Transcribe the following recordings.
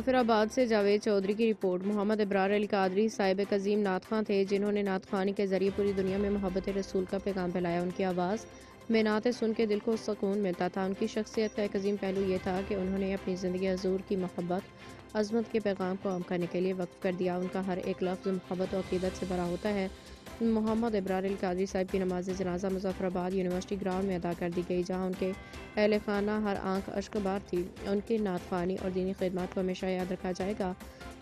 मुजफ्फर आबाद से जावेद चौधरी की रिपोर्ट। मोहम्मद इब्रार अली कादरी साहिब एक अजीम नात खां थे जिन्होंने नात खानी के ज़रिए पूरी दुनिया में मोहब्बत रसूल का पैगाम फैलाया। उनकी आवाज़ में नातें सुन के दिल को सुकून मिलता था। उनकी शख्सियत का एक अजीम पहलू ये था कि उन्होंने अपनी ज़िंदगी हजूर की मोहब्बत अज़मत के पैगाम को आम करने के लिए वक्फ कर दिया। उनका हर एक लफ्ज़ मोहब्बत और अक़ीदत से भरा होता है। मोहम्मद इब्रार अली कादरी साहिब की नमाज जनाजा मुजफ्फराबाद यूनिवर्सिटी ग्राउंड में अदा कर दी गई, जहाँ उनके अहले खाना हर आंख अश्कबार थी। उनकी नात ख़्वानी और दीनी खिदमत को हमेशा याद रखा जाएगा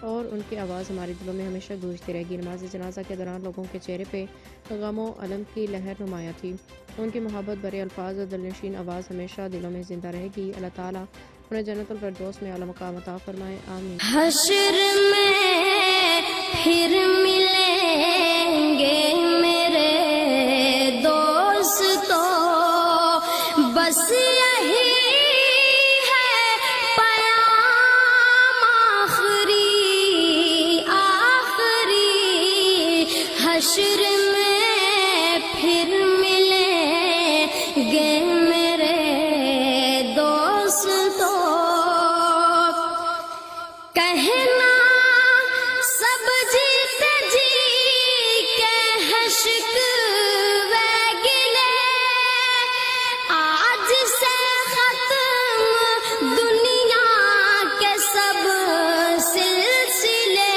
और उनकी आवाज़ हमारे दिलों में हमेशा गूंजती रहेगी। नमाज जनाजा के दौरान लोगों के चेहरे पे गम व अलम की लहर नुमाया थी। उनकी मोहब्बत भरे अल्फाज और दिलनशीन आवाज़ हमेशा दिलों में ज़िंदा रहेगी। अल्लाह ताला उन्हें जन्नतुल फिरदौस में आला मकाम अता फरमाए, आमीन। हश्र में फिर मिलेंगे मेरे दोस्तों, बस यही है पयाम आखिरी आखिरी। हश्र में फिर मिलेंगे मेरे दोस्तों, कहना सब जीते जी के हैं शिकवे गिले, आज से खत्म दुनिया के सब सिलसिले।